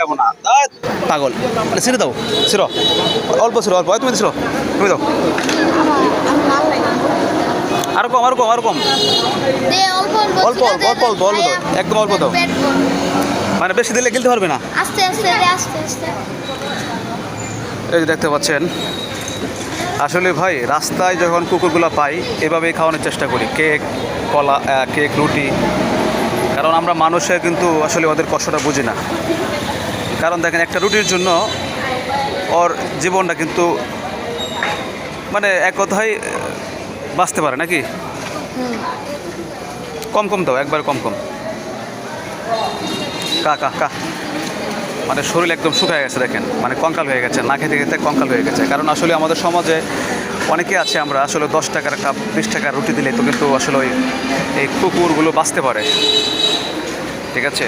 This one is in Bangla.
খাবো না পাগল ছিঁড়ে দাও ছিঁড়ো অল্প ছিঁড়ো অল্প তুমি ছিঁড়ো তুমি দাও আর কম আর কম আর কম অল্প অল্প অল্প অল্প অল্প দাও একদম অল্প দাও মানে বেশি দিলে গিলতে পারবে না আস্তে আস্তে আস্তে আস্তে এই যে দেখতে পাচ্ছেন আসলে ভাই রাস্তায় যখন কুকুরগুলো পাই এভাবেই খাওয়ানোর চেষ্টা করি কেক কলা কেক রুটি কারণ আমরা মানুষের কিন্তু আসলে ওদের কষ্টটা বুঝি না কারণ দেখেন একটা রুটির জন্য ওর জীবনটা কিন্তু মানে এক কথায় বাঁচতে পারে নাকি কম কম দাও একবার কম কম কা কা কা মানে শরীর একদম শুকিয়ে গেছে দেখেন মানে কঙ্কাল হয়ে গেছে না খেতে খেতে কঙ্কাল হয়ে গেছে কারণ আসলে আমাদের সমাজে অনেকে আছে আমরা আসলে 10 টাকার কাপ 20 টাকার রুটি দিলে তো কিন্তু আসলে এই কুকুরগুলো বাঁচতে পারে ঠিক আছে